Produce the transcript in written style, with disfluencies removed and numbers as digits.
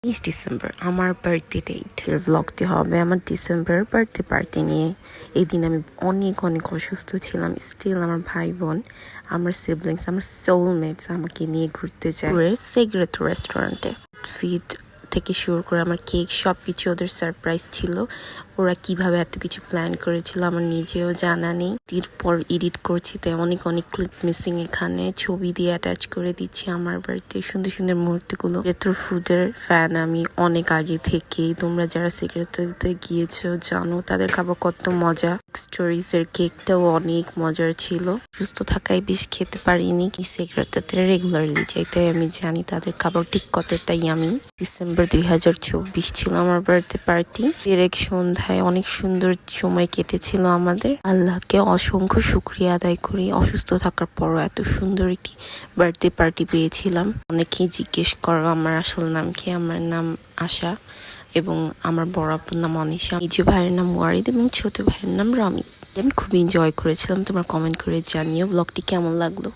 December আমার birthday date এর ব্লগটি হবে আমার ডিসেম্বর বার্থডে পার্টি নিয়ে। এই দিন আমি অনেক অনেক অসুস্থ ছিলাম। স্টিল আমার ভাই বোন, আমার সিবলিংস, আমার সোলমেটস আমাকে নিয়ে ঘুরতে যায় সিগারেট রেস্টুরেন্টে। ফিড থেকে শুরু করে আমার কেক সবকিছু ওদের সারপ্রাইজ ছিল। ওরা কিভাবে এত কিছু প্ল্যান করেছিল আমার নিজেও জানা নেই। এরপর এডিট করছি তাই অনেক অনেক ক্লিপ মিসিং, এখানে ছবি দিয়ে অ্যাটাচ করে দিচ্ছি আমার বাড়িতে সুন্দর সুন্দর মুহূর্তগুলো। রেট্রো ফুডের ফ্যান আমি অনেক আগে থেকেই। তোমরা যারা সিগারেটে গিয়েছো জানো তাদের খাবার কত মজা। স্টোরিজ এর কেকটাও অনেক মজার ছিল। সুস্থ থাকায় বেশ খেতে পারিনি, কি সিগারেটে রেগুলারলি যাই তাই আমি জানি তাদের খাবার ঠিক কতটাই। আমি ডিসেম্বর 2024 ছিল আমার বার্থডে পার্টি। এর এক সন্ধ্যায় অনেক সুন্দর সময় কেটেছিল আমাদের। আল্লাহকে অসংখ্য শুকরিয়া আদায় করি, অসুস্থ থাকার পরও এত সুন্দর একটি বার্থডে পার্টি পেয়েছিলাম। অনেকেই জিজ্ঞেস করো আমার আসল নাম কি। আমার নাম আশা এবং আমার বড় আপুর নাম অনিশা, নিজ ভাইয়ের নাম ওয়ারিদ এবং ছোট ভাইয়ের নাম রামি। আমি খুব এনজয় করেছিলাম। তোমরা কমেন্ট করে জানিও ব্লগটি কেমন লাগলো।